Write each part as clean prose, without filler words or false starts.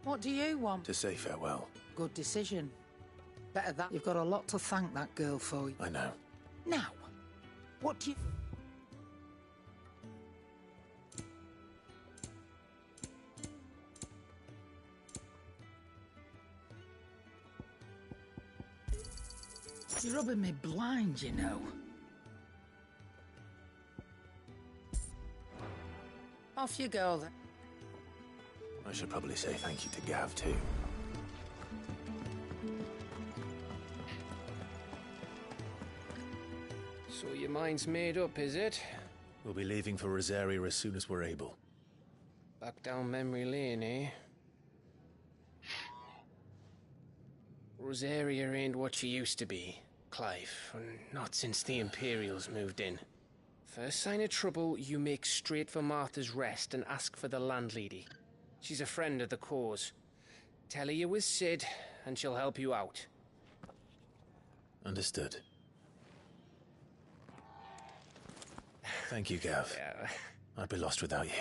What do you want? To say farewell. Good decision. Better that. You've got a lot to thank that girl for. I know. Now, what do you... You're rubbing me blind, you know. Off you go, then. I should probably say thank you to Gav, too. So your mind's made up, is it? We'll be leaving for Rosaria as soon as we're able. Back down memory lane, eh? Rosaria ain't what she used to be, Clive, and not since the Imperials moved in. First sign of trouble, you make straight for Martha's Rest and ask for the landlady. She's a friend of the cause. Tell her you was Sid, and she'll help you out. Understood. Thank you, Gav. Yeah. I'd be lost without you.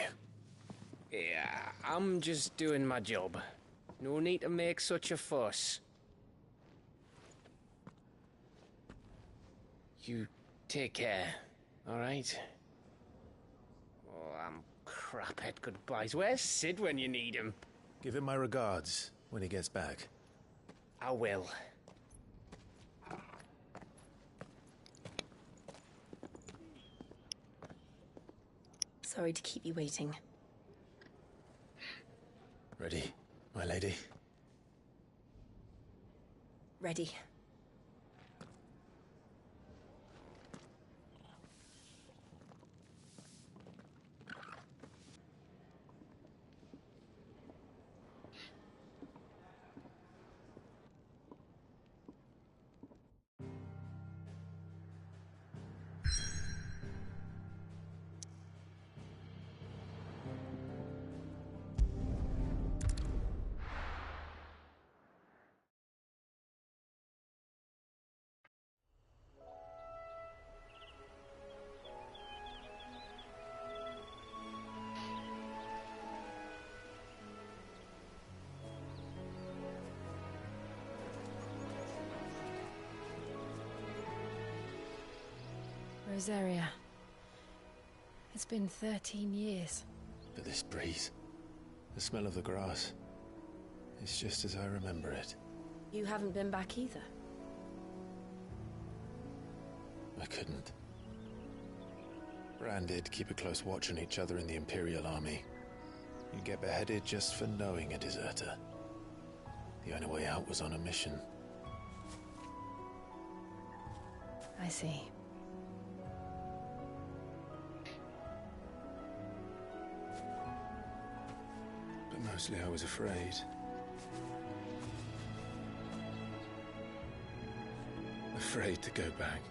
Yeah, I'm just doing my job. No need to make such a fuss. You take care, alright? Oh, I'm crap at goodbyes. Where's Sid when you need him? Give him my regards when he gets back. I will. Sorry to keep you waiting. Ready, my lady? Ready. Rosaria. It's been 13 years. But this breeze, the smell of the grass, it's just as I remember it. You haven't been back either. I couldn't. Rand did keep a close watch on each other in the Imperial Army. You get beheaded just for knowing a deserter. The only way out was on a mission. I see. But mostly I was afraid. Afraid to go back.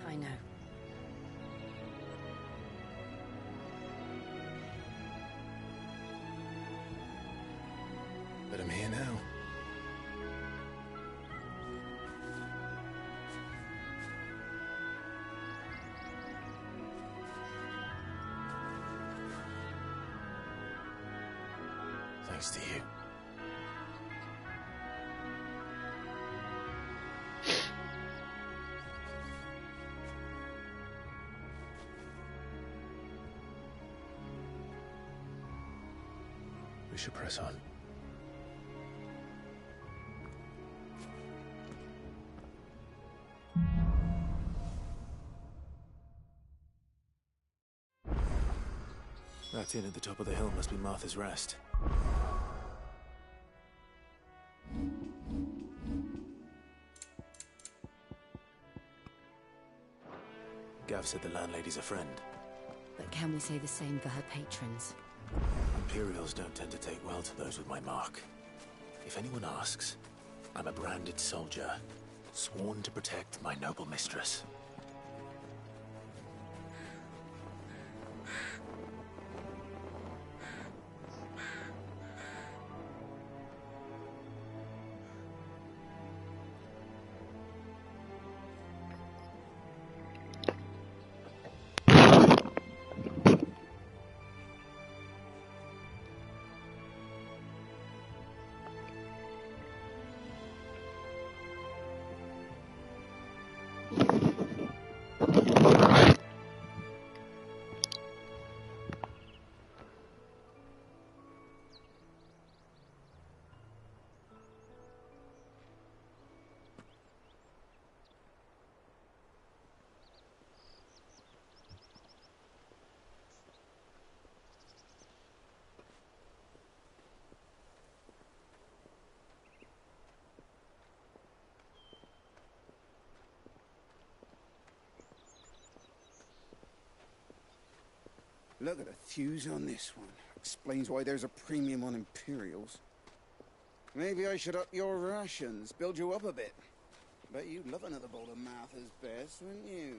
I know. But I'm here now. Thanks to you. We should press on. That inn at the top of the hill must be Martha's Rest. Gav said the landlady's a friend. But can we say the same for her patrons? Imperials don't tend to take well to those with my mark. If anyone asks, I'm a branded soldier, sworn to protect my noble mistress. Look at the thews on this one. Explains why there's a premium on Imperials. Maybe I should up your rations, build you up a bit. Bet you'd love another bowl of Martha's best, wouldn't you?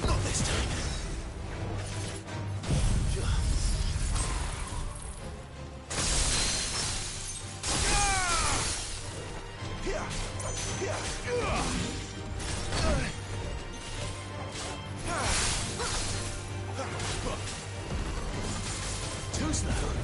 Not this time. Too slow.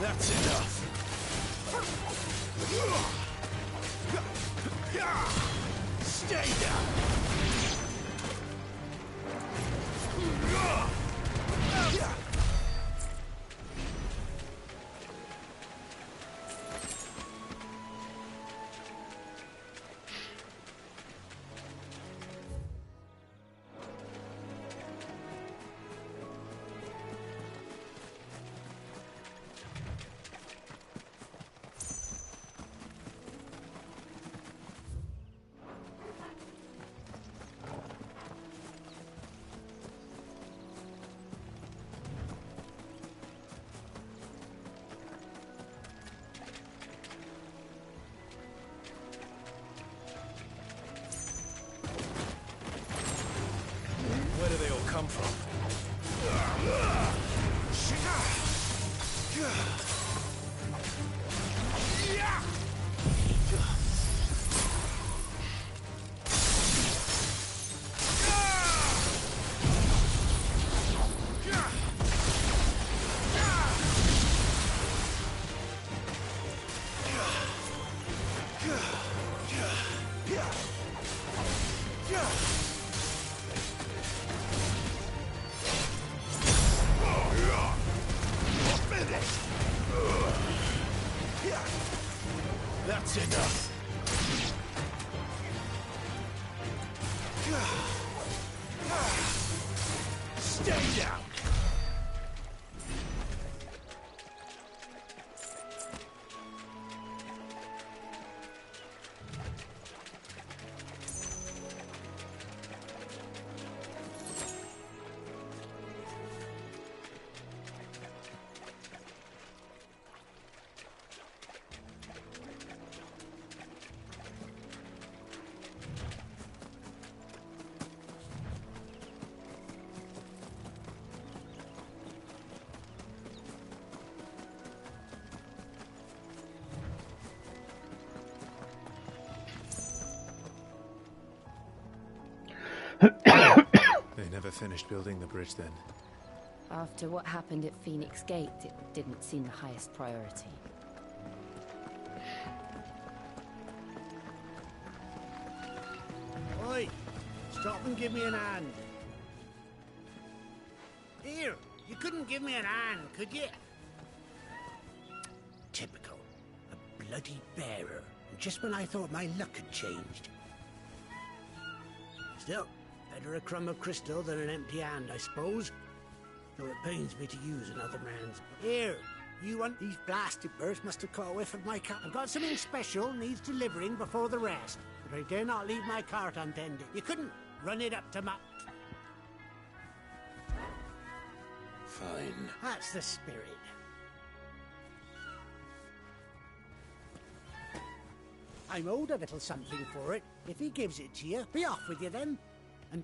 That's enough. Stay down. That's enough. Stay down. They never finished building the bridge then. After what happened at Phoenix Gate, it didn't seem the highest priority. Oi! Stop and give me an hand. Here, you couldn't give me an hand, could you? Typical. A bloody bearer. Just when I thought my luck had changed. Still, better a crumb of crystal than an empty hand, I suppose. Though it pains me to use another man's. Here, you want these blasted birds must have caught a whiff of my car. I've got something special needs delivering before the rest, but I dare not leave my cart untended. You couldn't run it up to my... Fine. That's the spirit. I'm owed a little something for it. If he gives it to you, be off with you then. And...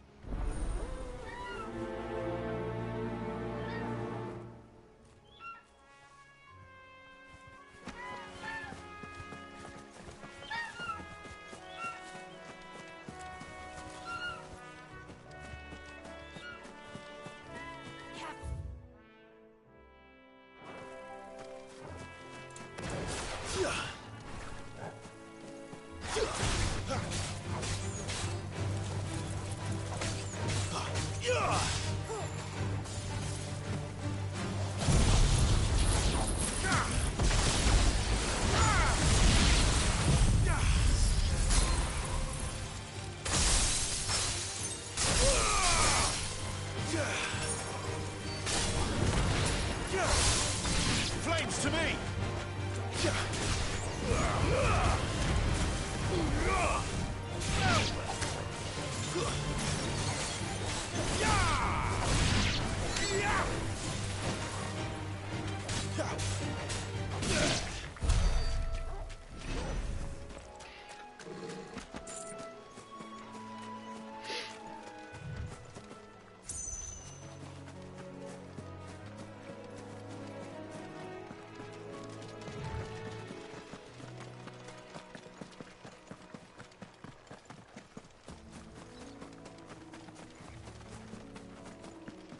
Flames to me!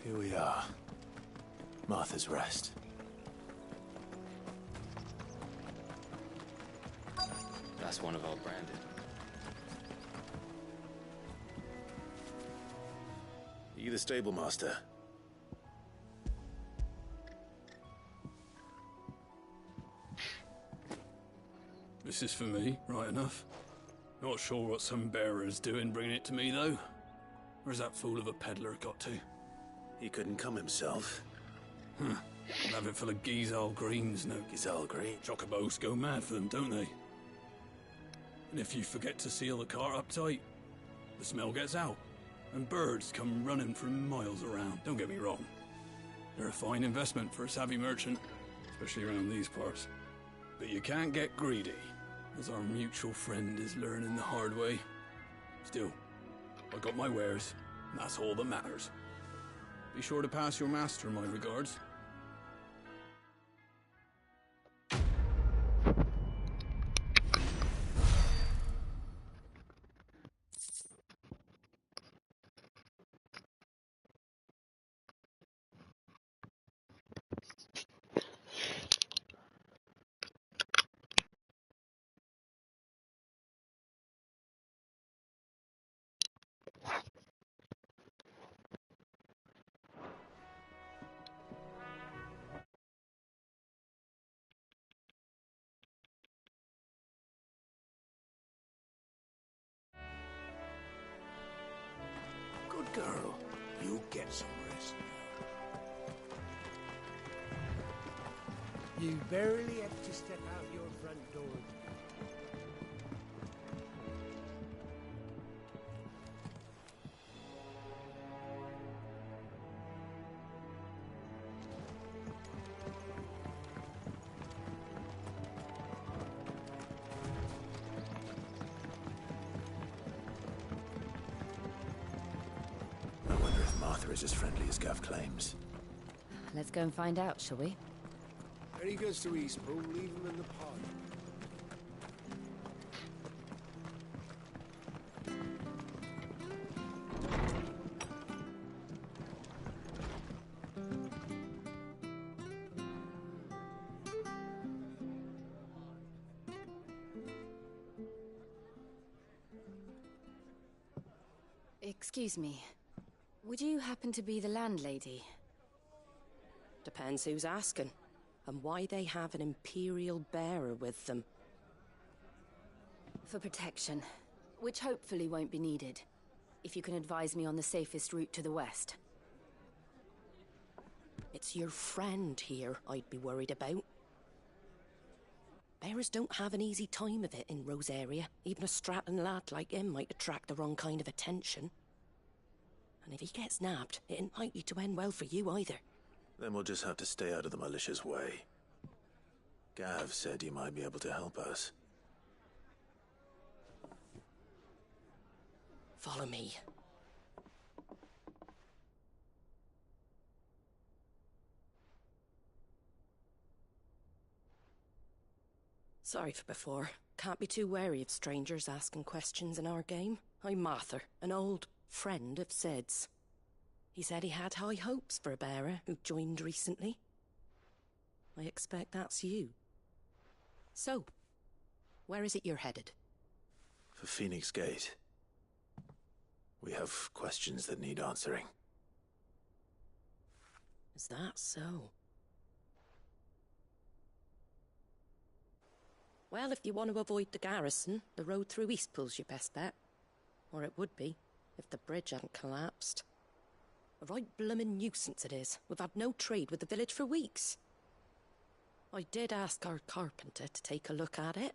Here we are. Martha's Rest. That's one of our branded. Are you the stable master? This is for me, right enough. Not sure what some bearer's doing bringing it to me, though. Where's that fool of a peddler got to? He couldn't come himself. I'll have it full of Gizal greens, no. Gizal green. Chocobos go mad for them, don't they? And if you forget to seal the cart up tight, the smell gets out, and birds come running from miles around. Don't get me wrong. They're a fine investment for a savvy merchant, especially around these parts. But you can't get greedy, as our mutual friend is learning the hard way. Still, I got my wares, and that's all that matters. Be sure to pass your master my regards. You barely have to step out your front door. I wonder if Martha is as friendly as Gav claims. Let's go and find out, shall we? When he goes to Eastpool, leave him in the pod. Excuse me. Would you happen to be the landlady? Depends who's asking, and why they have an Imperial bearer with them. For protection, which hopefully won't be needed. If you can advise me on the safest route to the west. It's your friend here I'd be worried about. Bearers don't have an easy time of it in Rosaria. Even a Stratton lad like him might attract the wrong kind of attention. And if he gets nabbed, it ain't likely to end well for you either. Then we'll just have to stay out of the malicious way. Gav said you might be able to help us. Follow me. Sorry for before. Can't be too wary of strangers asking questions in our game. I'm Martha, an old friend of Sid's. He said he had high hopes for a bearer who joined recently. I expect that's you. So, where is it you're headed? For Phoenix Gate. We have questions that need answering. Is that so? Well, if you want to avoid the garrison, the road through Eastpool's your best bet. Or it would be, if the bridge hadn't collapsed. A right bloomin' nuisance it is. We've had no trade with the village for weeks. I did ask our carpenter to take a look at it.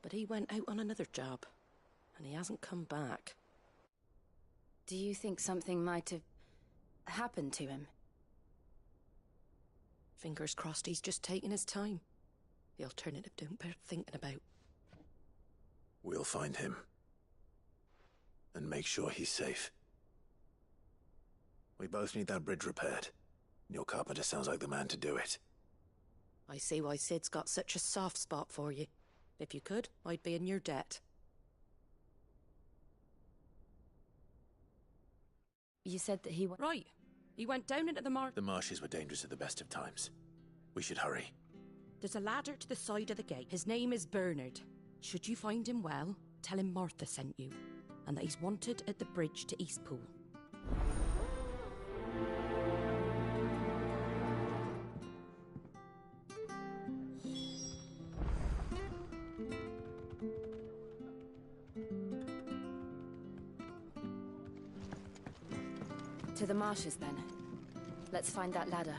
But he went out on another job, and he hasn't come back. Do you think something might have happened to him? Fingers crossed he's just taking his time. The alternative don't bear thinking about. We'll find him. And make sure he's safe. We both need that bridge repaired. Your carpenter sounds like the man to do it. I see why Sid's got such a soft spot for you. If you could, I'd be in your debt. You said that he Right. He went down into the marsh. The marshes were dangerous at the best of times. We should hurry. There's a ladder to the side of the gate. His name is Bernard. Should you find him well, tell him Martha sent you, and that he's wanted at the bridge to Eastpool. To the marshes, then. Let's find that ladder.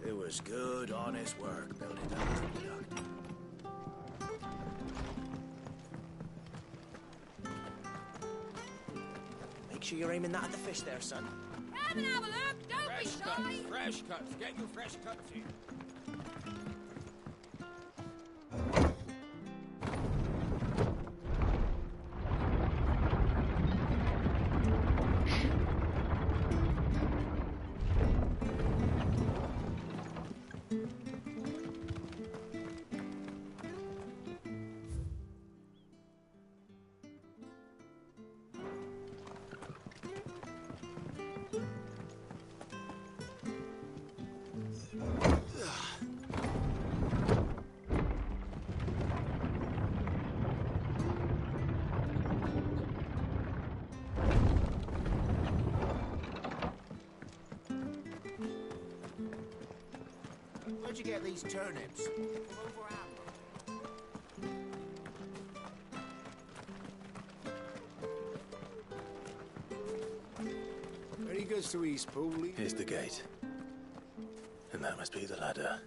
It was good, honest work building that aqueduct. Make sure you're aiming that at the fish there, son. Come and have a look! Don't Fresh be shy! cuts, fresh cuts. Get you fresh cuts here. Where'd you get these turnips? When he goes to Eastpool, Here's the gate. And that must be the ladder.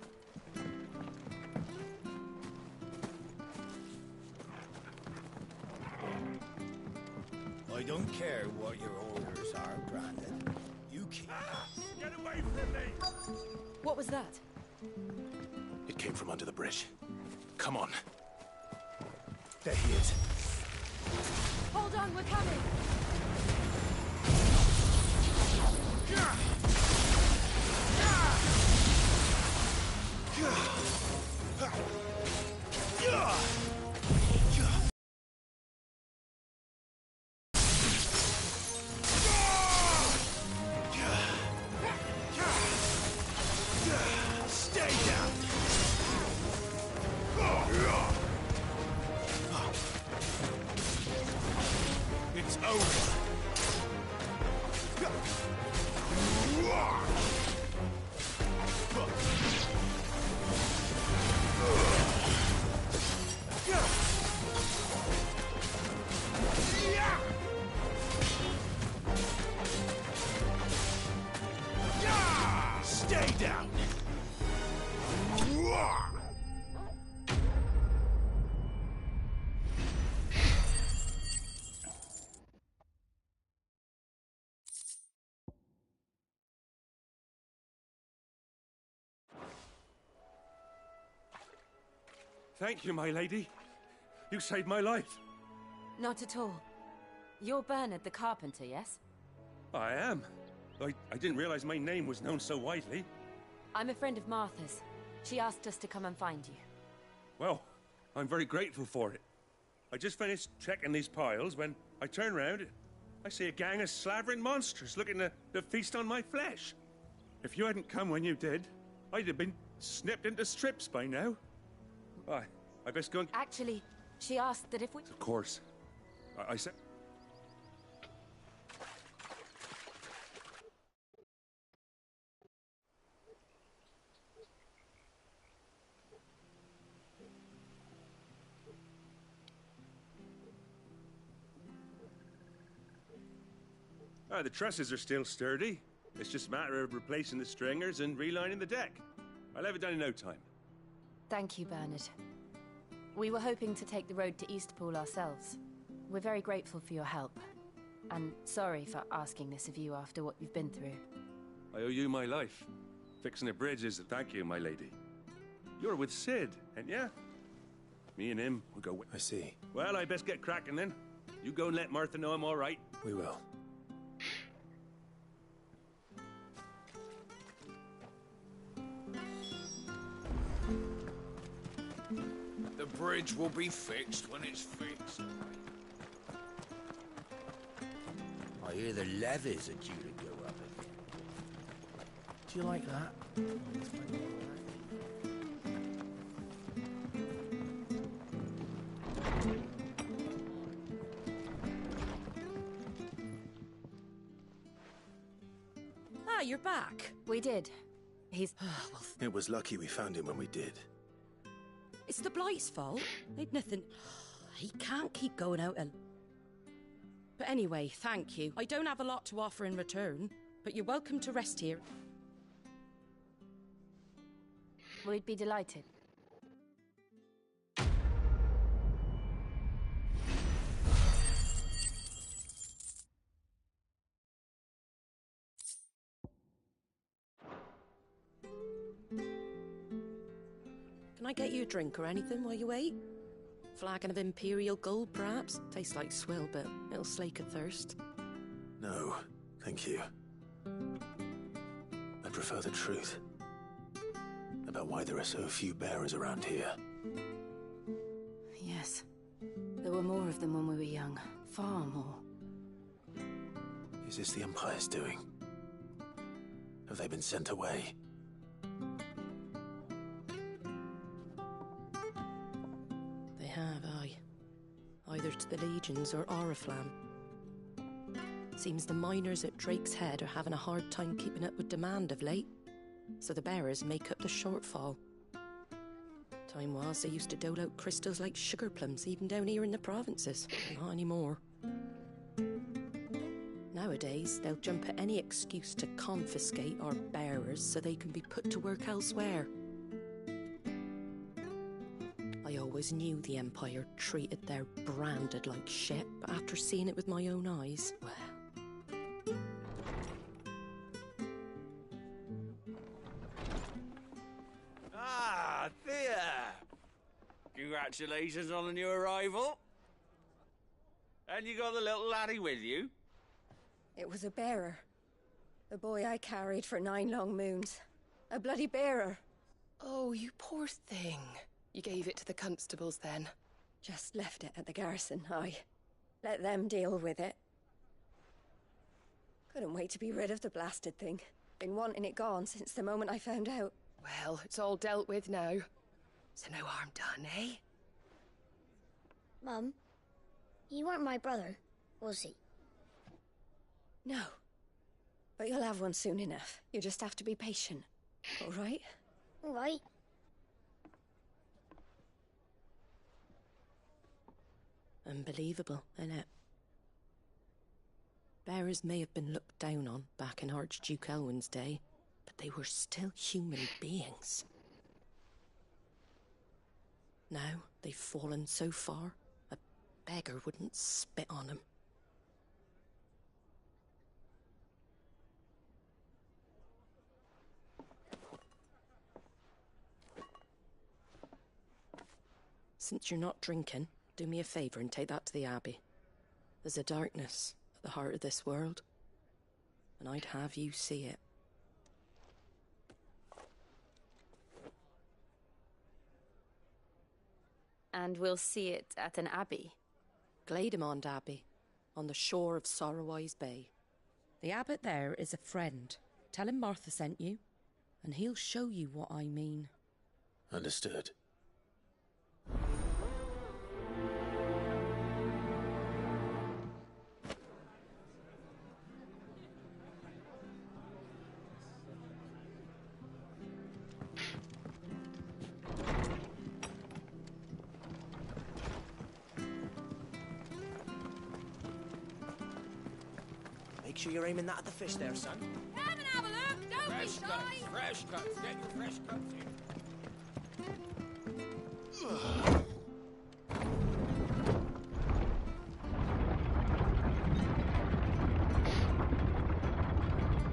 I don't care what your orders are, Brandon. You keep... Get away from me! What was that? It came from under the bridge. Come on. There he is. Hold on, we're coming! Stay down! It's over. Stay down! Thank you, my lady. You saved my life. Not at all. You're Bernard the carpenter, yes? I am. I didn't realize my name was known so widely. I'm a friend of Martha's. She asked us to come and find you. Well, I'm very grateful for it. I just finished checking these piles when I turn around. I see a gang of slavering monsters looking to feast on my flesh. If you hadn't come when you did, I'd have been snipped into strips by now. I best go and... Actually, she asked that if we... Of course. I said... The trusses are still sturdy. It's just a matter of replacing the stringers and relining the deck. I'll have it done in no time. Thank you, Bernard. We were hoping to take the road to Eastpool ourselves. We're very grateful for your help. And sorry for asking this of you after what you've been through. I owe you my life. Fixing a bridge is a thank you, my lady. You're with Sid, ain't ya? Me and him will go with... I see. Well, I best get cracking then. You go and let Martha know I'm all right. We will. The bridge will be fixed when it's fixed. I hear the levies are due to go up again. Do you like that? Ah, you're back. We did. He's... It was lucky we found him when we did. It's the Blight's fault. They'd nothing... He can't keep going out and... But anyway, thank you. I don't have a lot to offer in return, but you're welcome to rest here. We'd be delighted. Can I get you a drink or anything while you wait? Flagon of Imperial Gold, perhaps? Tastes like swill, but it'll slake a thirst. No, thank you. I prefer the truth. About why there are so few bearers around here. Yes. There were more of them when we were young. Far more. Is this the Empire's doing? Have they been sent away? They have, aye. Either to the Legions or Oriflamme. Seems the miners at Drake's Head are having a hard time keeping up with demand of late, so the bearers make up the shortfall. Time was they used to dole out crystals like sugar plums even down here in the provinces. Not anymore. Nowadays, they'll jump at any excuse to confiscate our bearers so they can be put to work elsewhere. I always knew the Empire treated their branded like shit, but after seeing it with my own eyes, well... Ah, Thea! Congratulations on the new arrival. And you got the little laddie with you? It was a bearer. The boy I carried for 9 long moons. A bloody bearer. Oh, you poor thing. You gave it to the constables then? Just left it at the garrison, I let them deal with it. Couldn't wait to be rid of the blasted thing. Been wanting it gone since the moment I found out. Well, it's all dealt with now. So no harm done, eh? Mum, you weren't my brother, was he? No. But you'll have one soon enough. You just have to be patient. All right? All right. Unbelievable, innit? Bearers may have been looked down on back in Archduke Elwin's day, but they were still human beings. Now they've fallen so far, a beggar wouldn't spit on them. Since you're not drinking, do me a favour and take that to the Abbey. There's a darkness at the heart of this world, and I'd have you see it. And we'll see it at an abbey? Glademond Abbey, on the shore of Sorrowwise Bay. The abbot there is a friend. Tell him Martha sent you, and he'll show you what I mean. Understood. Make sure you're aiming that at the fish there, son. Come and have a look, don't be shy. Fresh cuts, get your fresh cuts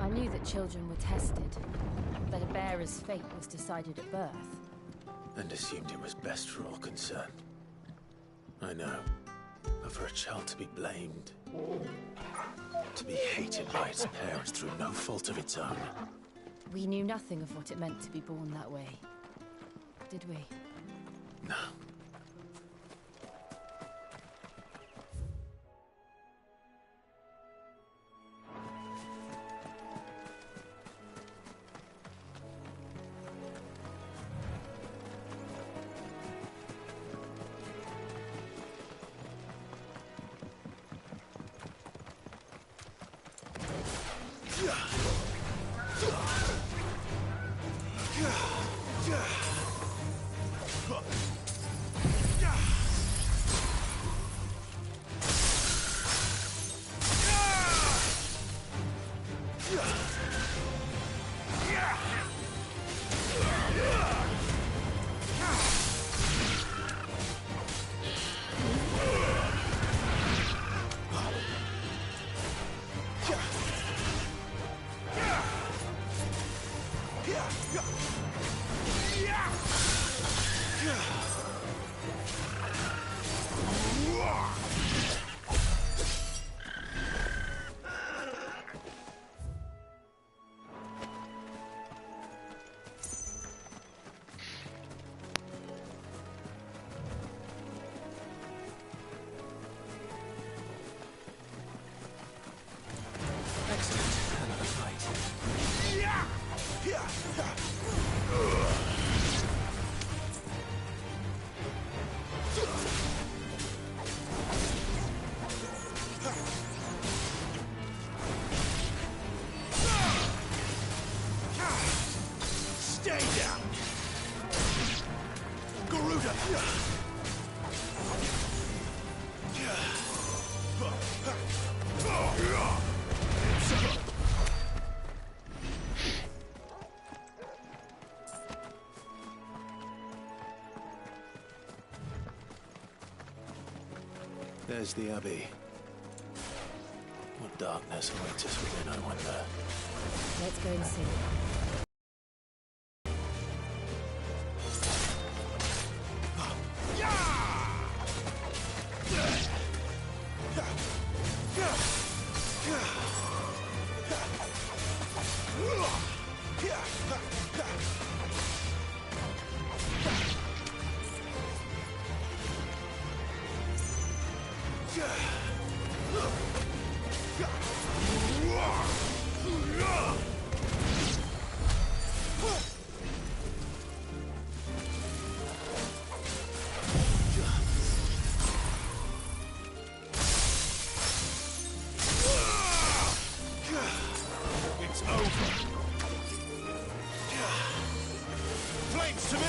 I knew that children were tested, that a bearer's fate was decided at birth. And assumed it was best for all concerned. I know. But for a child to be blamed, to be hated by its parents through no fault of its own. We knew nothing of what it meant to be born that way, did we? No. There's the Abbey. What darkness awaits us within, I wonder. Let's go and see. It's over. Flames to me!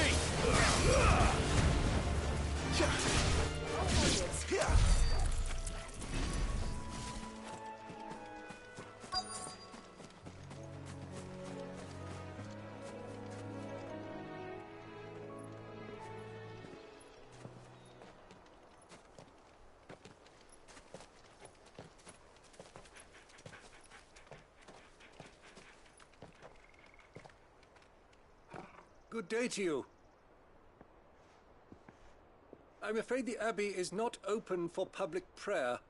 Good day to you. I'm afraid the Abbey is not open for public prayer.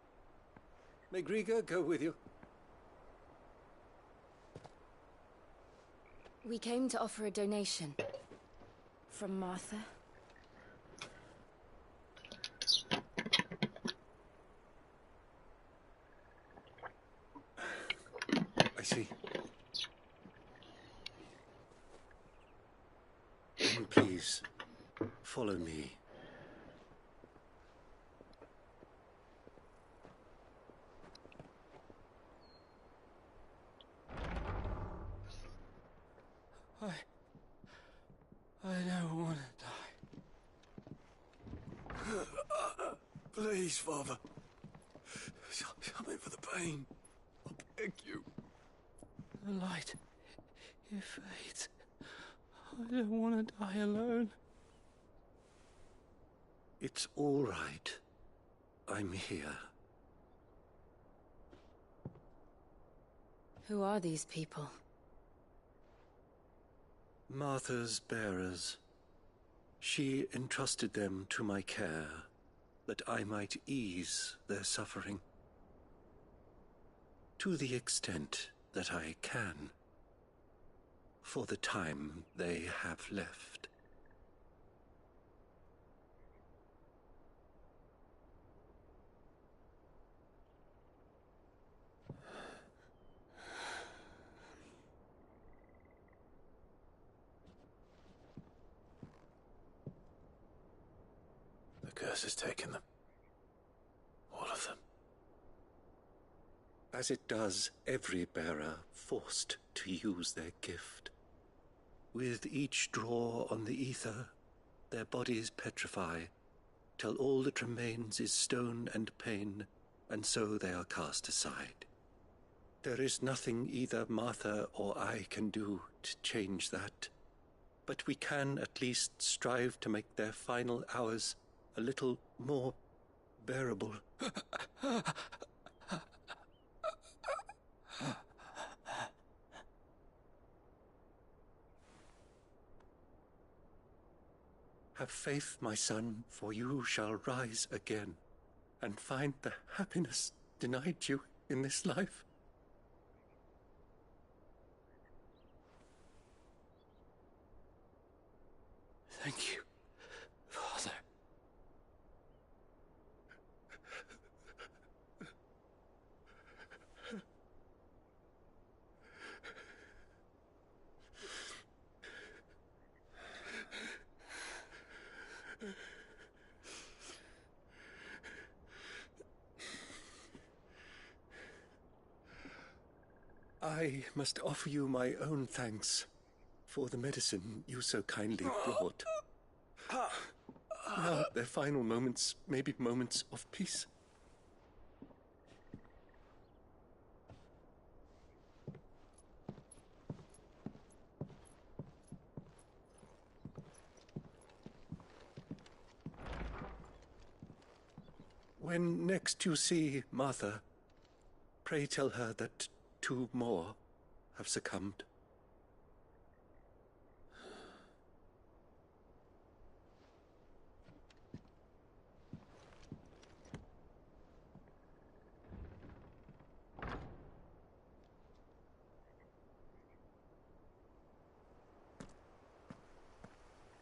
May Griga go with you? We came to offer a donation. From Martha. I see. Then please, follow me. I don't want to die. Please, Father. Something for the pain. I beg you. The light, it fades. I don't want to die alone. It's all right. I'm here. Who are these people? Martha's bearers. She entrusted them to my care, that I might ease their suffering. To the extent that I can, for the time they have left. The curse has taken them. All of them. As it does every bearer forced to use their gift. With each draw on the ether, their bodies petrify, till all that remains is stone and pain, and so they are cast aside. There is nothing either Martha or I can do to change that, but we can at least strive to make their final hours a little more bearable. Have faith, my son, for you shall rise again, and find the happiness denied you in this life. Thank you, Father. I must offer you my own thanks for the medicine you so kindly brought. Now their final moments may be moments of peace. When next you see Martha, pray tell her that 2 more have succumbed.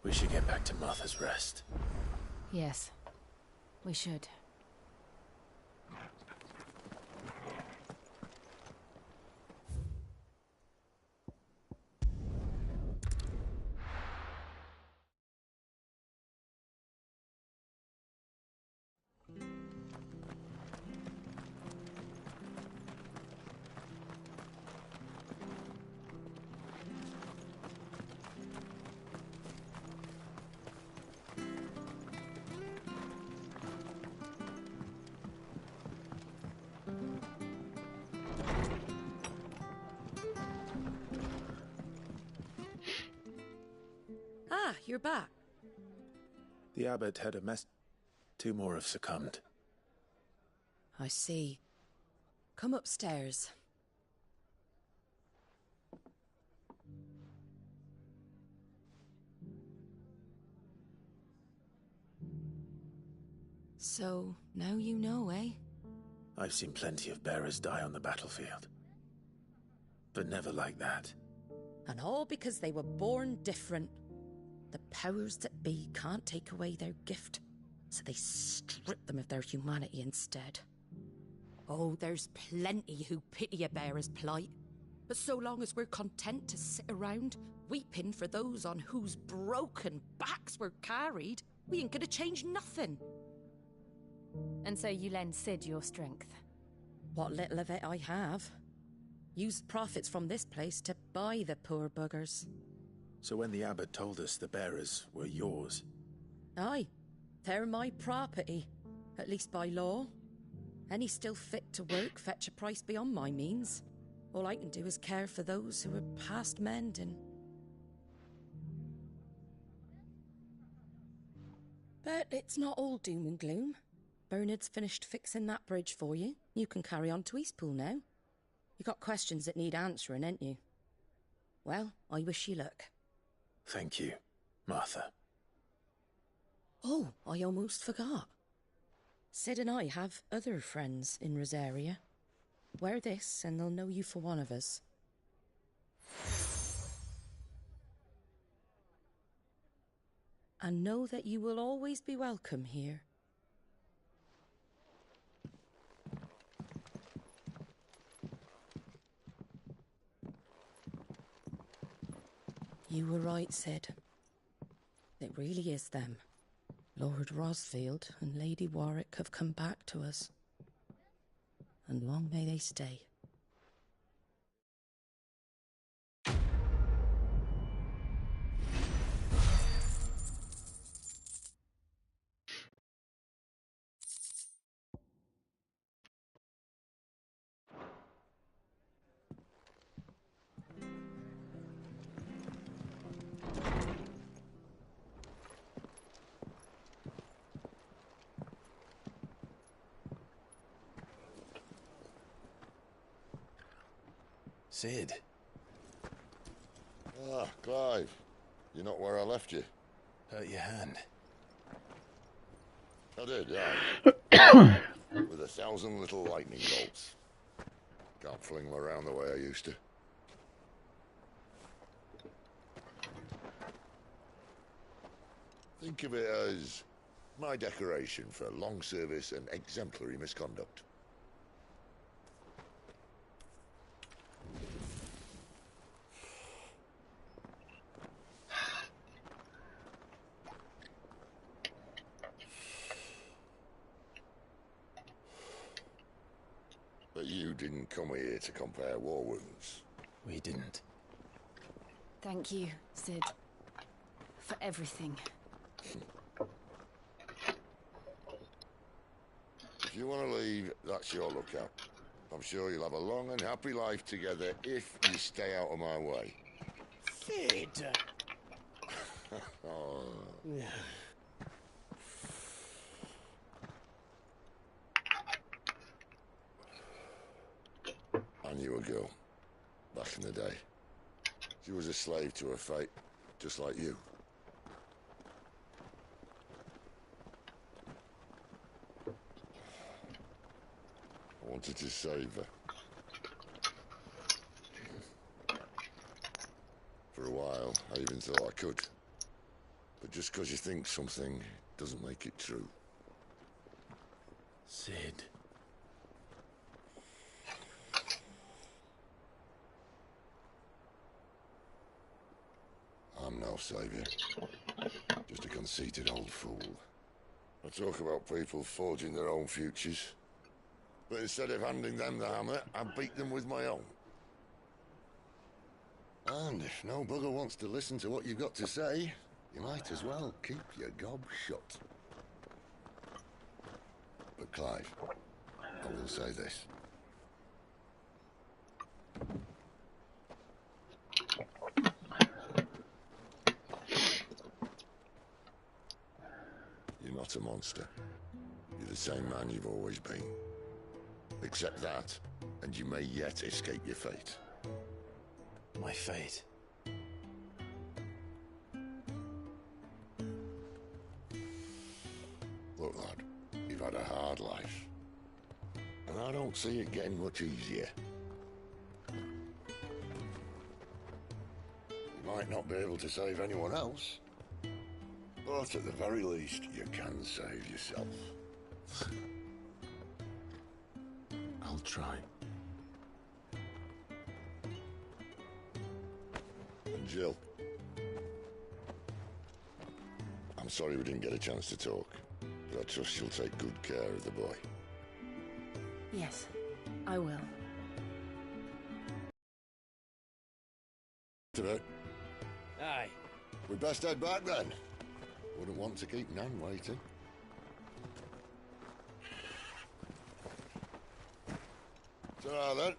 We should get back to Martha's Rest. Yes, we should. Ah, you're back. The abbot had a mess. 2 more have succumbed. I see. Come upstairs. So, now you know, eh? I've seen plenty of bearers die on the battlefield. But never like that. And all because they were born different. The powers that be can't take away their gift, so they strip them of their humanity instead. Oh, there's plenty who pity a bearer's plight. But so long as we're content to sit around, weeping for those on whose broken backs we're carried, we ain't gonna change nothing. And so you lend Sid your strength? What little of it I have. Used profits from this place to buy the poor buggers. So when the abbot told us the bearers were yours... Aye, they're my property, at least by law. Any still fit to work fetch a price beyond my means. All I can do is care for those who are past mending. But it's not all doom and gloom. Bernard's finished fixing that bridge for you. You can carry on to Eastpool now. You got questions that need answering, ain't you? Well, I wish you luck. Thank you, Martha. Oh, I almost forgot. Sid and I have other friends in Rosaria. Wear this and they'll know you for one of us. And know that you will always be welcome here. You were right, Sid. It really is them. Lord Rosfield and Lady Warwick have come back to us. And long may they stay. Sid. Ah, Clive. You're not where I left you. Hurt your hand. I did, yeah. With 1,000 little lightning bolts. Can't fling them around the way I used to. Think of it as my decoration for long service and exemplary misconduct. But you didn't come here to compare war wounds. We didn't. Thank you, Sid. For everything. If you want to leave, that's your lookout. I'm sure you'll have a long and happy life together if you stay out of my way. Sid! Oh. girl, back in the day. She was a slave to her fate, just like you. I wanted to save her. For a while, I even thought I could. But just because you think something doesn't make it true. Sid. I'm no savior. Just a conceited old fool. I talk about people forging their own futures. But instead of handing them the hammer, I beat them with my own. And if no bugger wants to listen to what you've got to say, you might as well keep your gob shut. But Clive, I will say this. You're not a monster. You're the same man you've always been. Accept that, and you may yet escape your fate. My fate? Look, lad, you've had a hard life. And I don't see it getting much easier. You might not be able to save anyone else, but at the very least, you can save yourself. I'll try. And Jill, I'm sorry we didn't get a chance to talk, but I trust you'll take good care of the boy. Yes, I will. Today? Aye. We best head back then. Wouldn't want to keep Nan waiting. Ta-ra then.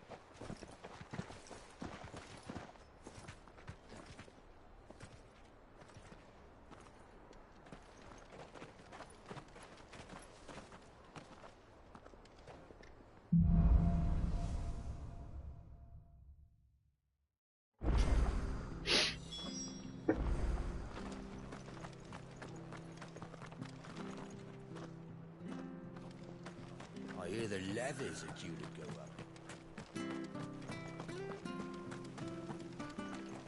I hear the levies are due to go up.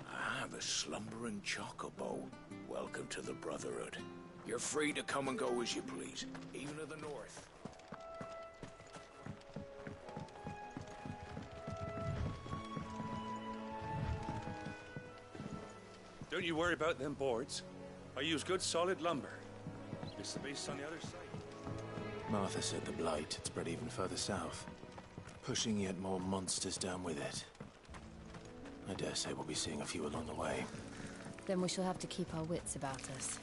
Ah, the slumbering chocobo. Welcome to the Brotherhood. You're free to come and go as you please, even to the north. Don't you worry about them boards. I use good solid lumber. It's the base on the other side. Martha said the blight had spread even further south, pushing yet more monsters down with it. I dare say we'll be seeing a few along the way. Then we shall have to keep our wits about us.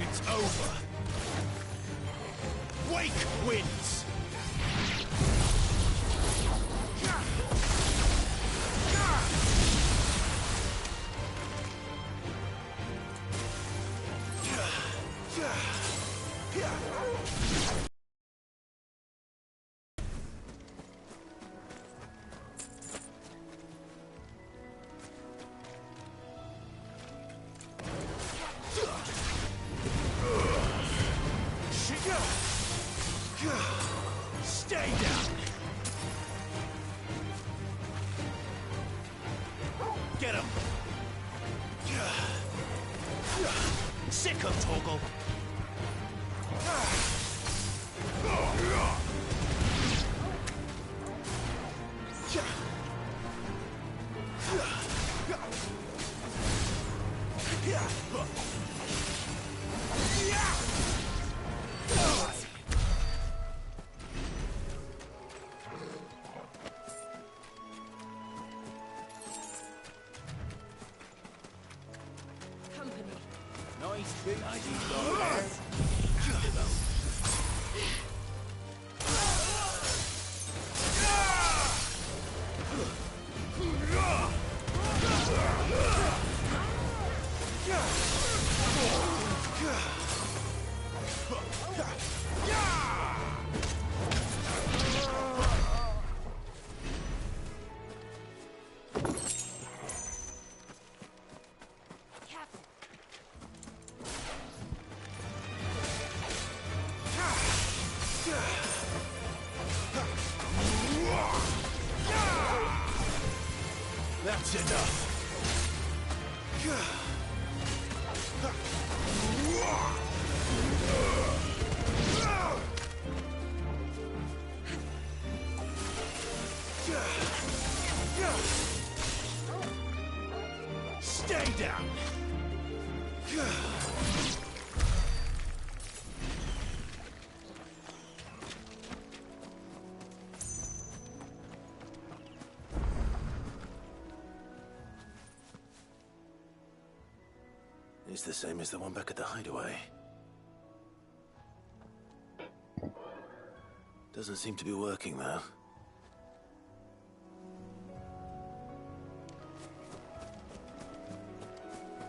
It's over. Wake wins. Stay down. Get him. Sick of Toggle. Nice big idea. enough. Stay down. It's the same as the one back at the hideaway. Doesn't seem to be working, though.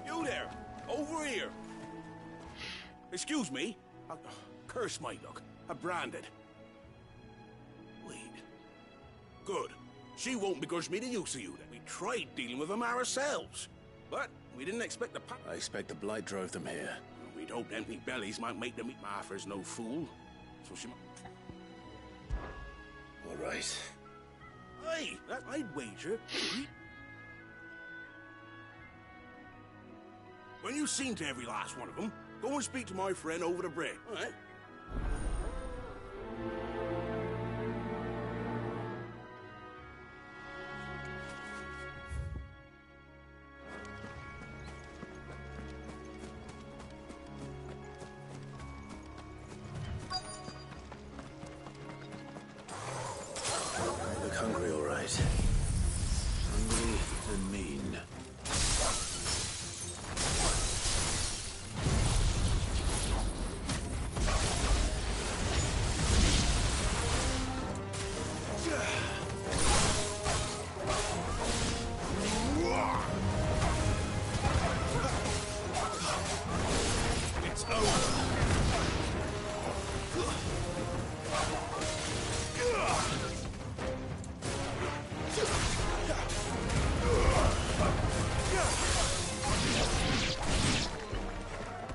You there! Over here! Excuse me? Curse my luck. I'm branded. Wait. Good. She won't begrudge me the use of you. We tried dealing with them ourselves. But we didn't expect the I expect the blight drove them here. We'd hoped empty bellies might make them eat. Martha's no fool. So she might... All right. Hey, I'd wager. When you've seen to every last one of them, go and speak to my friend over the bridge, all right? You look hungry, all right. Hungry and mean. It's over.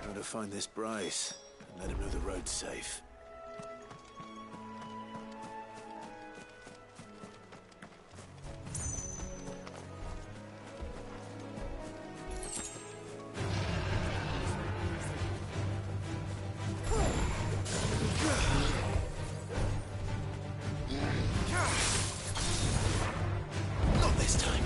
Gotta find this Bryce and let him know the road's safe. Not this time.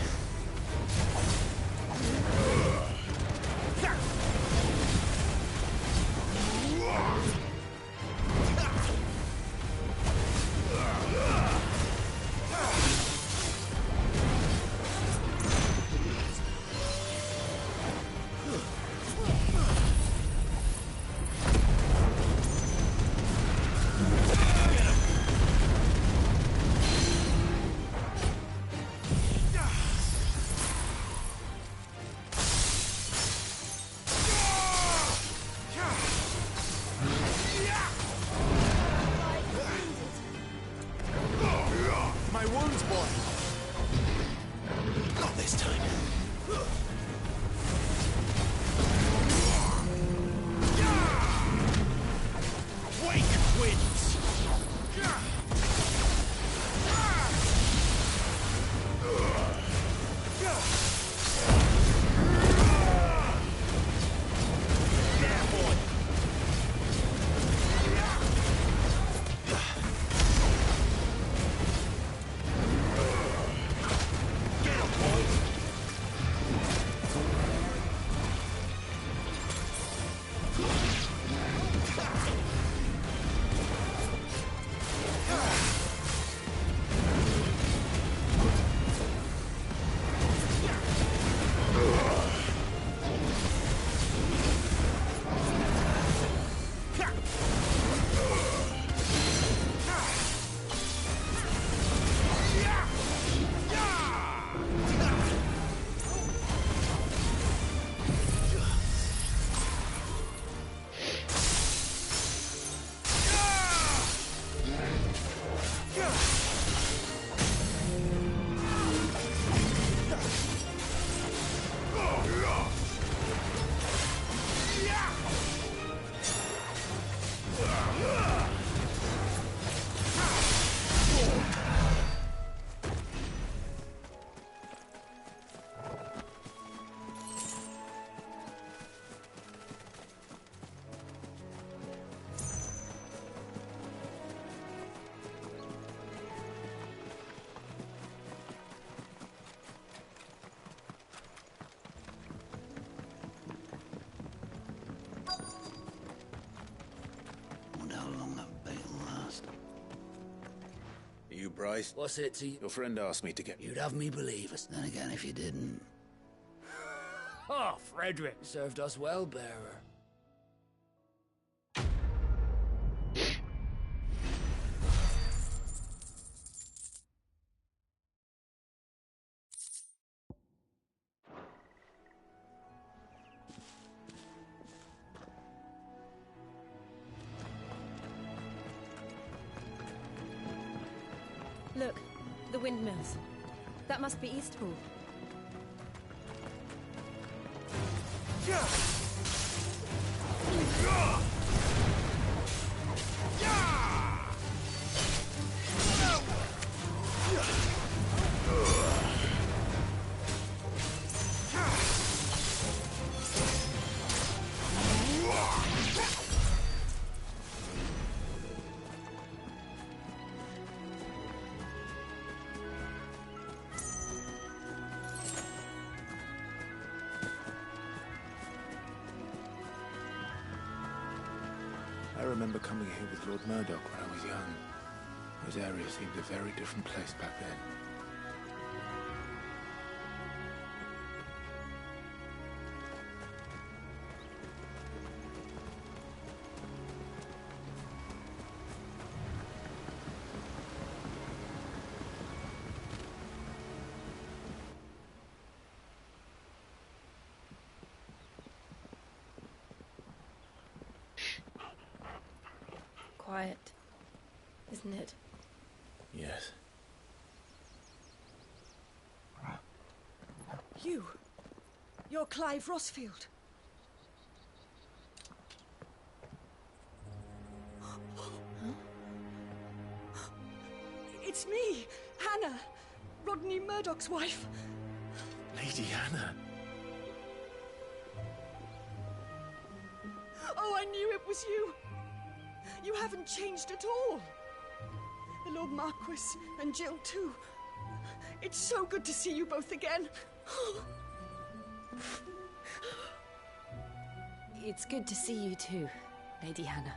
Bryce. What's it to you? Your friend asked me to get... You'd have me believe us. Then again, if you didn't... Oh, Frederick served us well, bearer. Look, the windmills. That must be Eastpool. I remember coming here with Lord Murdoch when I was young. This area seemed a very different place back then. Quiet, isn't it? Yes. You're Clive Rossfield. It's me, Hannah, Rodney Murdoch's wife. Lady Hannah. Oh, I knew it was you. You haven't changed at all. The Lord Marquis and Jill too. It's so good to see you both again. It's good to see you too, Lady Hannah.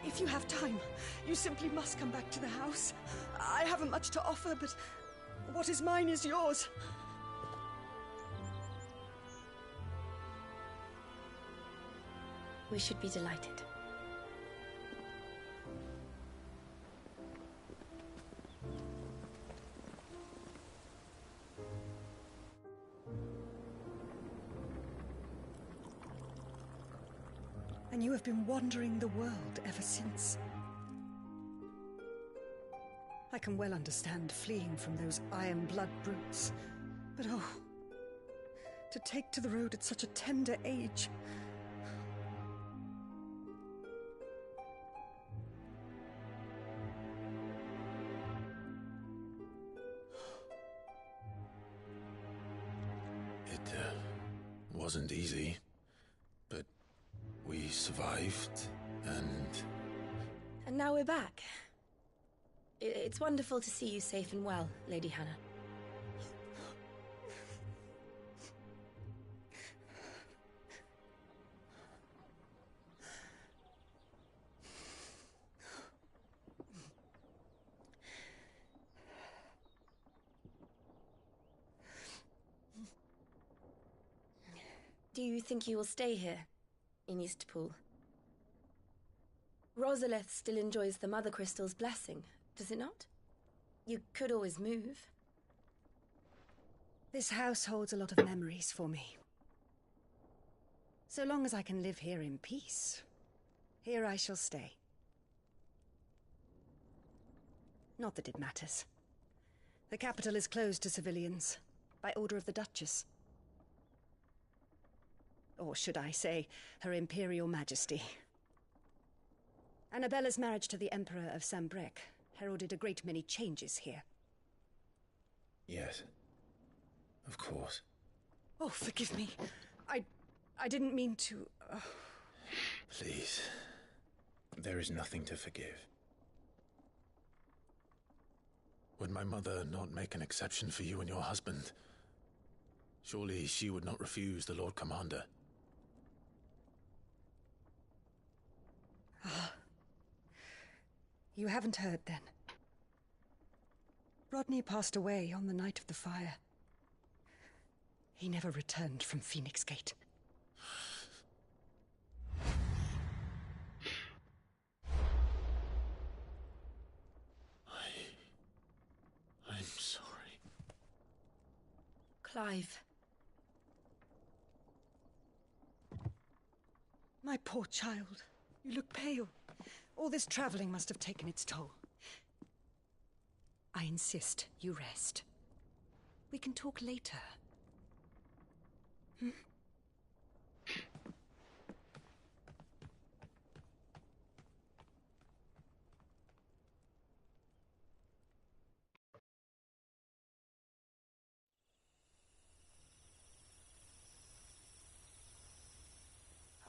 If you have time, you simply must come back to the house. I haven't much to offer, but what is mine is yours. We should be delighted. And you have been wandering the world ever since. I can well understand fleeing from those iron blood brutes, but oh, to take to the road at such a tender age. It wasn't easy, but we survived, and... And now we're back. It's wonderful to see you safe and well, Lady Hannah. Do you think you will stay here, in Eastpool? Rosalith still enjoys the Mother Crystal's blessing, does it not? You could always move. This house holds a lot of memories for me. So long as I can live here in peace, here I shall stay. Not that it matters. The capital is closed to civilians, by order of the Duchess. Or should I say, Her Imperial Majesty. Annabella's marriage to the Emperor of Sambrec heralded a great many changes here. Yes. Of course. Oh, forgive me. I didn't mean to... Please. There is nothing to forgive. Would my mother not make an exception for you and your husband? Surely she would not refuse the Lord Commander. You haven't heard, then. Rodney passed away on the night of the fire. He never returned from Phoenix Gate. I'm sorry. Clive. My poor child. You look pale. All this traveling must have taken its toll. I insist you rest. We can talk later. Hmm?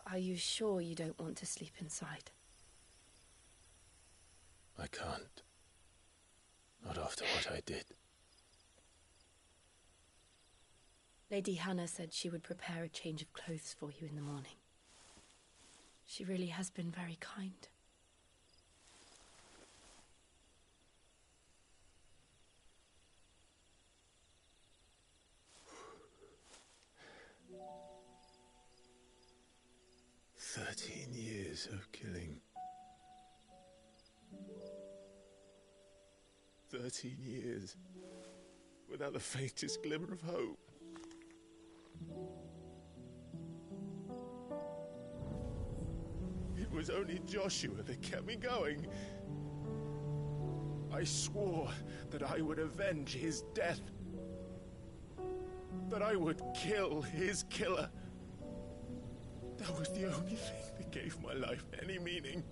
Are you sure you don't want to sleep inside? I can't. Not after what I did. Lady Hannah said she would prepare a change of clothes for you in the morning. She really has been very kind. Years of killing. 13 years without the faintest glimmer of hope. It was only Joshua that kept me going. I swore that I would avenge his death. That I would kill his killer. That was the only thing that gave my life any meaning.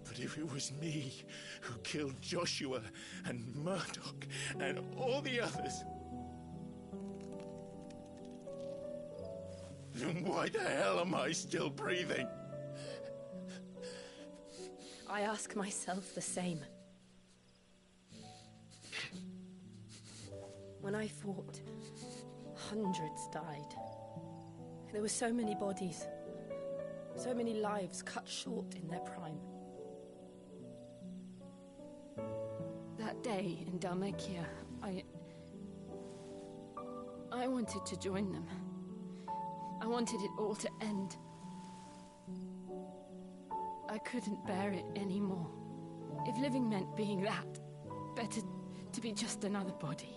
But if it was me who killed Joshua and Murdoch and all the others, then why the hell am I still breathing? I ask myself the same. When I fought, hundreds died. There were so many bodies, so many lives cut short in their prime. That day in Dalmekia, I wanted to join them. I wanted it all to end. I couldn't bear it anymore. If living meant being that, better to be just another body.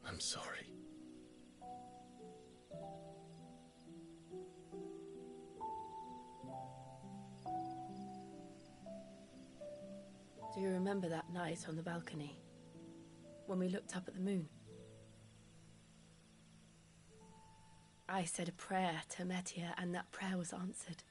I'm sorry. Do you remember that night on the balcony, when we looked up at the moon? I said a prayer to Metia, and that prayer was answered.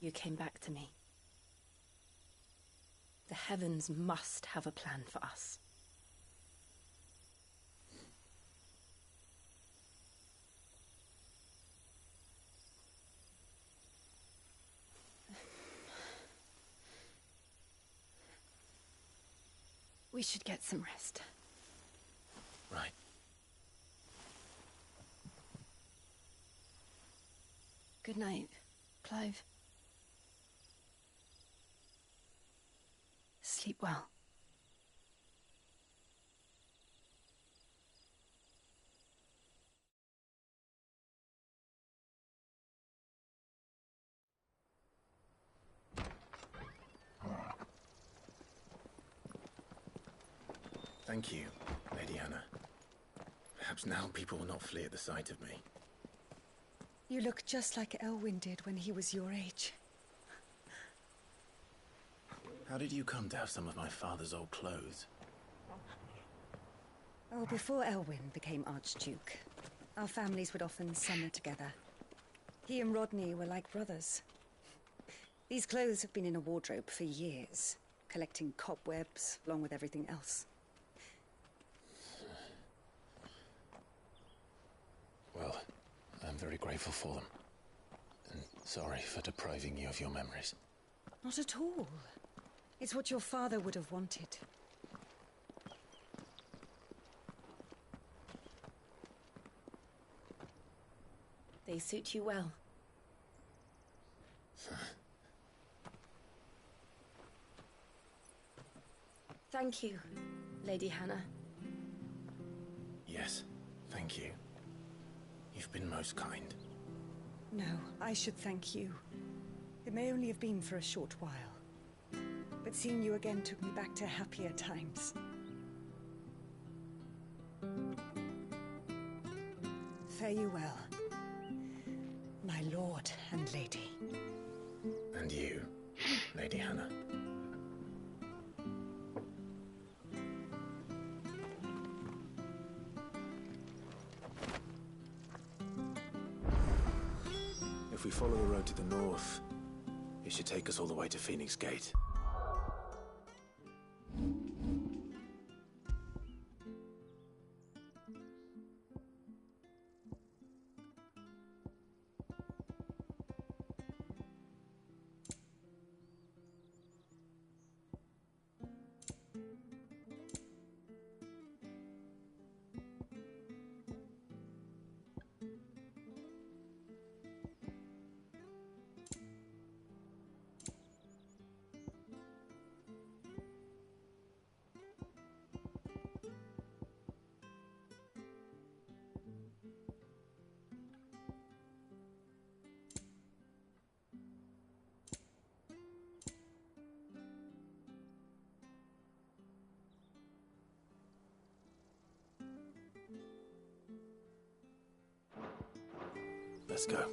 You came back to me. The heavens must have a plan for us. We should get some rest. Right. Good night, Clive. Sleep well. Thank you, Lady Hannah. Perhaps now people will not flee at the sight of me. You look just like Elwyn did when he was your age. How did you come to have some of my father's old clothes? Oh, before Elwyn became Archduke, Our families would often summer together. He and Rodney were like brothers. These clothes have been in a wardrobe for years, collecting cobwebs along with everything else. Well, I'm very grateful for them. And sorry for depriving you of your memories. Not at all. It's what your father would have wanted. They suit you well. Thank you, Lady Hannah. Yes, thank you. You've been most kind. No, I should thank you. It may only have been for a short while, but seeing you again took me back to happier times. Fare you well, my lord and lady. And you, Lady Hannah. If we follow the road to the north, it should take us all the way to Phoenix Gate. Let's go.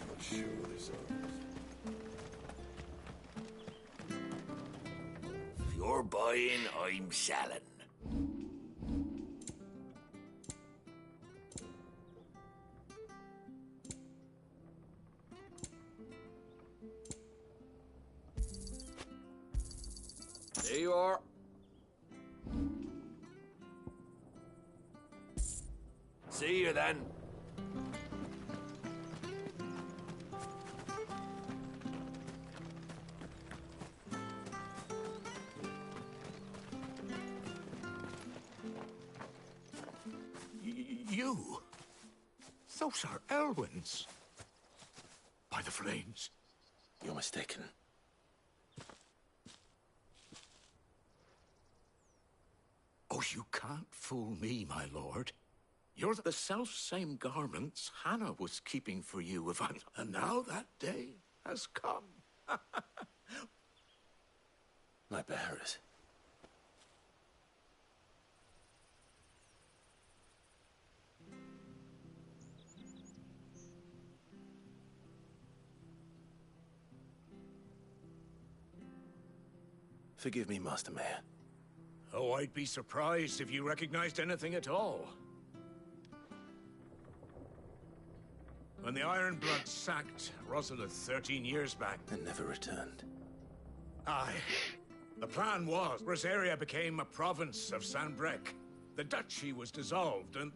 Not sure this If you're buying, I'm selling. There you are. See you then. You? Those are Elwyn's. By the flames. You're mistaken. Oh, you can't fool me, my lord. You're the self-same garments Hannah was keeping for you, Ivan. And now that day has come. My bearers. Forgive me, Master Mayor. Oh, I'd be surprised if you recognized anything at all. When the Ironblood sacked Rosalith 13 years back... And never returned. Aye. The plan was, Rosaria became a province of Sanbreque. The duchy was dissolved and...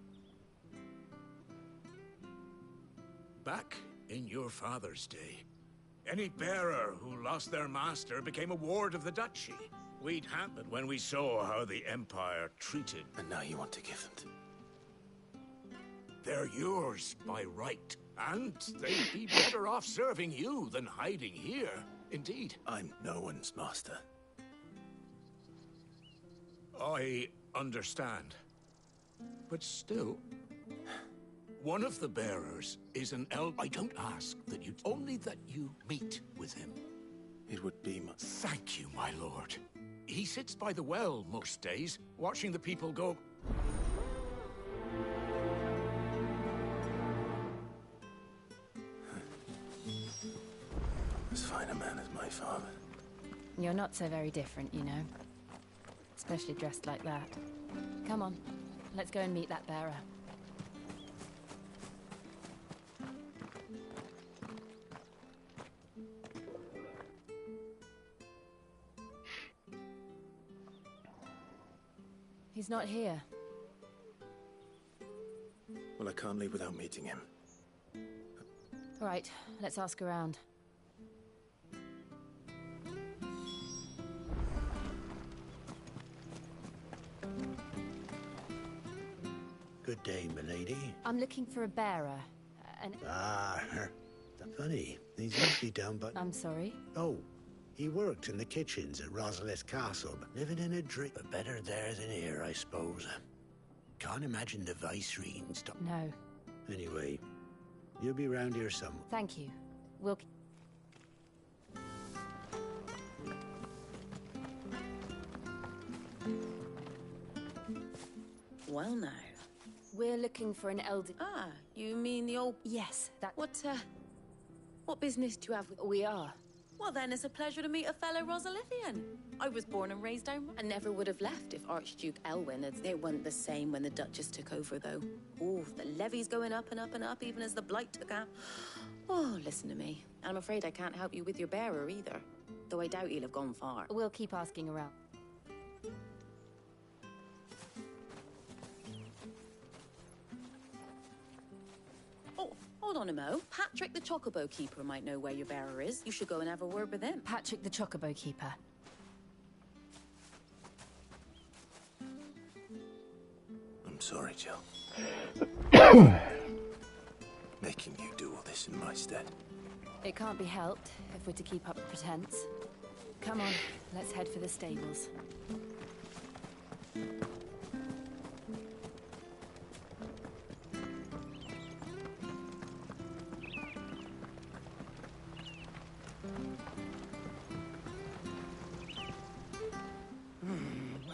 Back in your father's day, any bearer who lost their master became a ward of the duchy. We'd hampered when we saw how the Empire treated... And now you want to give them to... They're yours by right. And they'd be better off serving you than hiding here. Indeed. I'm no one's master. I understand. But still... One of the bearers is an elf. I don't ask that you... Only that you meet with him. It would be my... Thank you, my lord. He sits by the well most days, watching the people go... As fine a man as my father. You're not so very different, you know. Especially dressed like that. Come on, let's go and meet that bearer. He's not here. Well, I can't leave without meeting him. All right, let's ask around. Good day, milady. I'm looking for a bearer. Ah, funny. He's usually down but... I'm sorry? Oh, he worked in the kitchens at Rosalith Castle, but living in a dream. But better there than here, I suppose. Can't imagine the viceroy and stuff. No. Anyway, you'll be round here somewhere. Thank you. We'll... Well now. We're looking for an elder... Ah, you mean the old... Yes, that... What business do you have with... We are. Well then, it's a pleasure to meet a fellow Rosalithian. I was born and raised down... I never would have left if Archduke Elwyn had... It wasn't the same when the Duchess took over, though. Oh, the levy's going up and up and up, even as the Blight took out. Oh, listen to me. I'm afraid I can't help you with your bearer, either. Though I doubt he'll have gone far. We'll keep asking around. Hold on a mo. Patrick the Chocobo Keeper might know where your bearer is. You should go and have a word with him. Patrick the Chocobo Keeper. I'm sorry, Jill. Making you do all this in my stead. It can't be helped if we're to keep up pretense. Come on, let's head for the stables.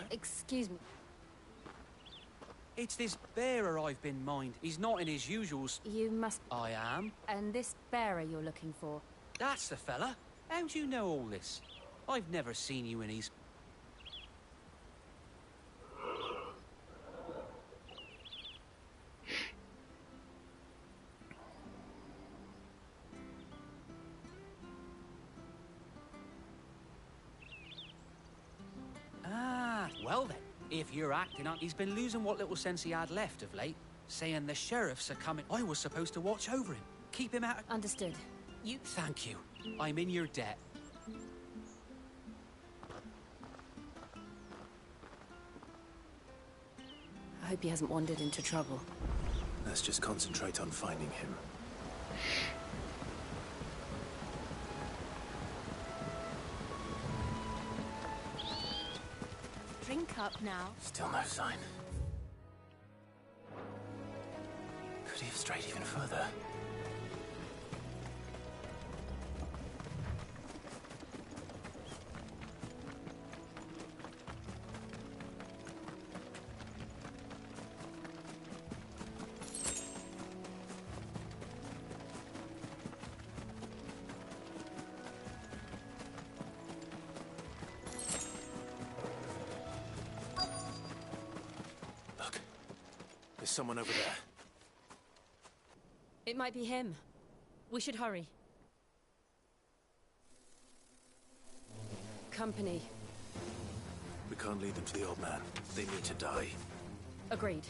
Excuse me. It's this bearer I've been mind. He's not in his usuals. You must... I am. And this bearer you're looking for? That's the fella. How do you know all this? I've never seen you in his... Well then, if you're acting up, he's been losing what little sense he had left of late, saying the sheriffs are coming. I was supposed to watch over him, keep him out of... Understood. You... Thank you. I'm in your debt. I hope he hasn't wandered into trouble. Let's just concentrate on finding him. Drink up now. Still no sign. Could he have strayed even further? Someone over there. It might be him. We should hurry. Company. We can't lead them to the old man. They need to die. Agreed.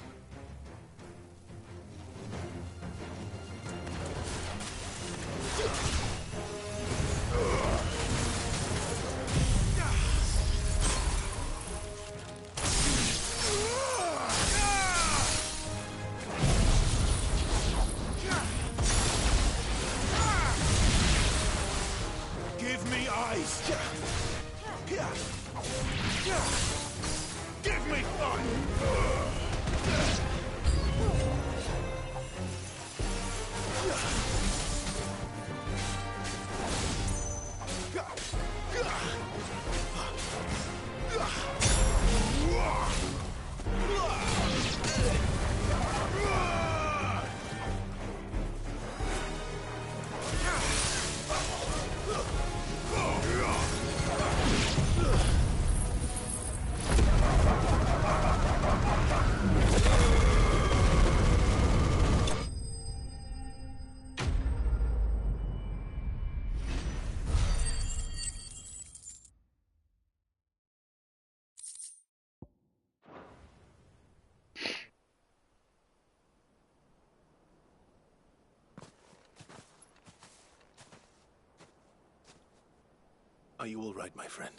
Are you all right, my friend?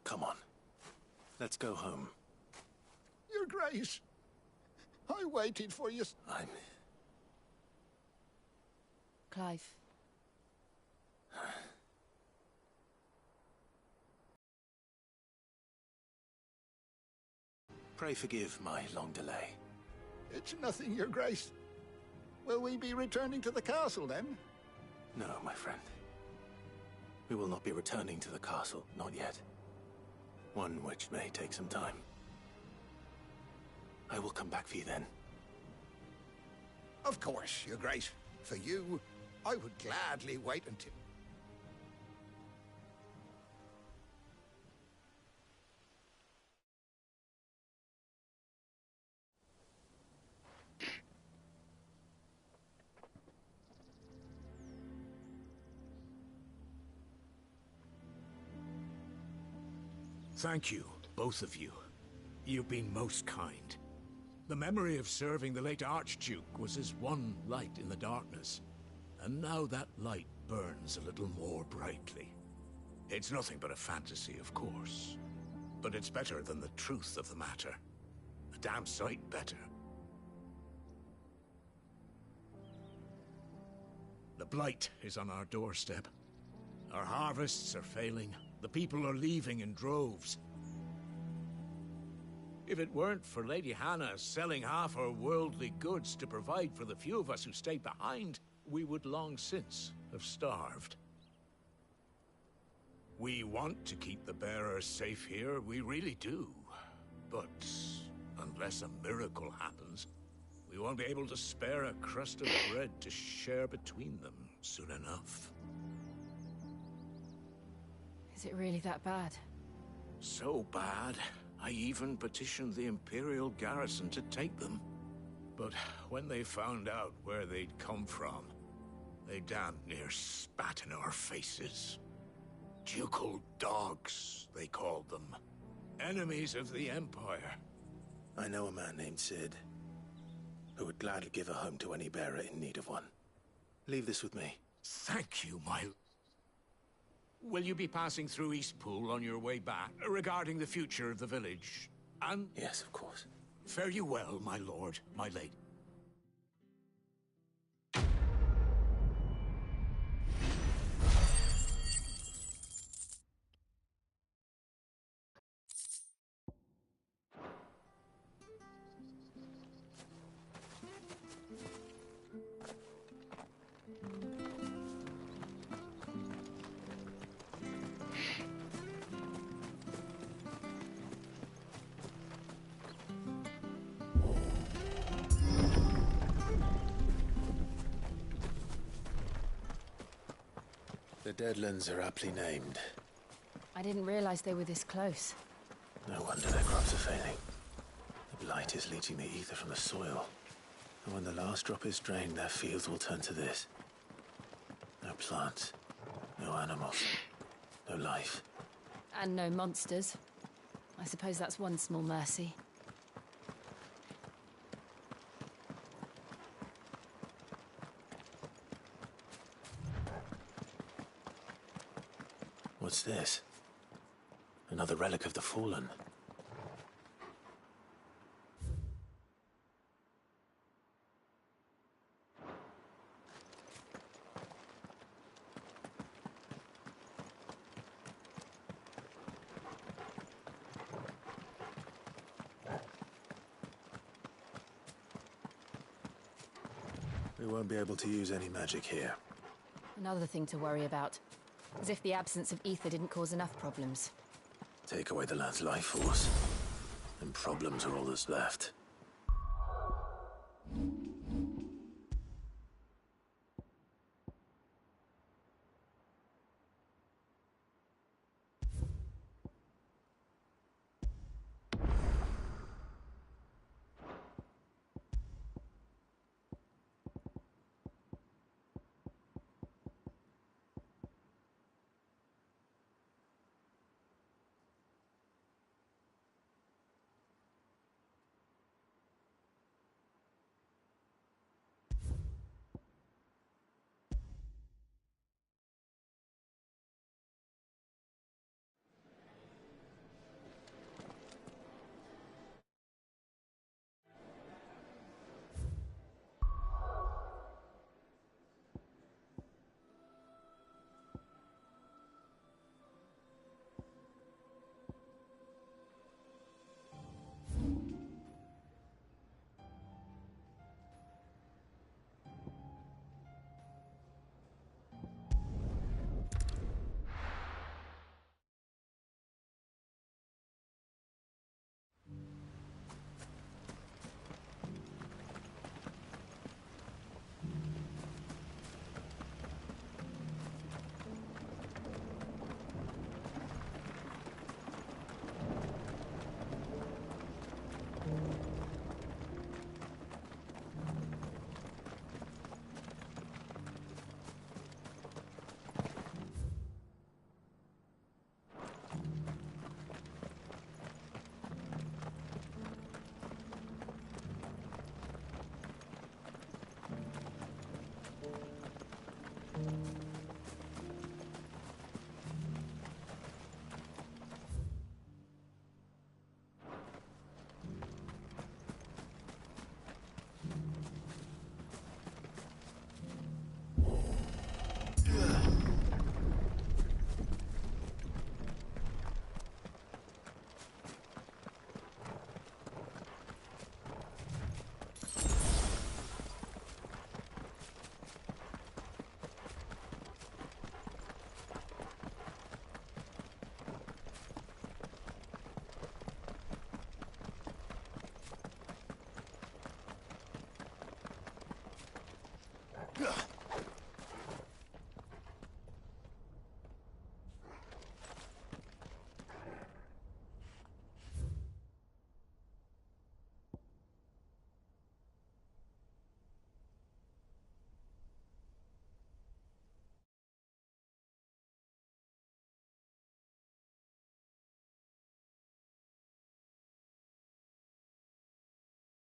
Come on. Let's go home. Your Grace, I waited for you. Clive. Pray forgive my long delay. It's nothing, Your Grace. Will we be returning to the castle, then? No, my friend. We will not be returning to the castle, not yet. One which may take some time. I will come back for you then. Of course, Your Grace. For you, I would gladly wait until... Thank you, both of you. You've been most kind. The memory of serving the late Archduke was as one light in the darkness, and now that light burns a little more brightly. It's nothing but a fantasy, of course, but it's better than the truth of the matter. A damn sight better. The blight is on our doorstep. Our harvests are failing. The people are leaving in droves. If it weren't for Lady Hannah selling half her worldly goods to provide for the few of us who stayed behind, we would long since have starved. We want to keep the bearers safe here, we really do. But unless a miracle happens, we won't be able to spare a crust of bread to share between them soon enough. Is it really that bad? So bad, I even petitioned the Imperial garrison to take them. But when they found out where they'd come from, they damn near spat in our faces. Ducal dogs, they called them. Enemies of the Empire. I know a man named Sid, who would gladly give a home to any bearer in need of one. Leave this with me. Thank you, my... Will you be passing through Eastpool on your way back, regarding the future of the village? And... Yes, of course. Fare you well, my lord, my lady. The Deadlands are aptly named. I didn't realize they were this close. No wonder their crops are failing. The blight is leaching the ether from the soil. And when the last drop is drained, their fields will turn to this. No plants, no animals, no life. And no monsters. I suppose that's one small mercy. What's this? Another relic of the Fallen. We won't be able to use any magic here. Another thing to worry about. As if the absence of ether didn't cause enough problems. Take away the lad's life force, and problems are all that's left.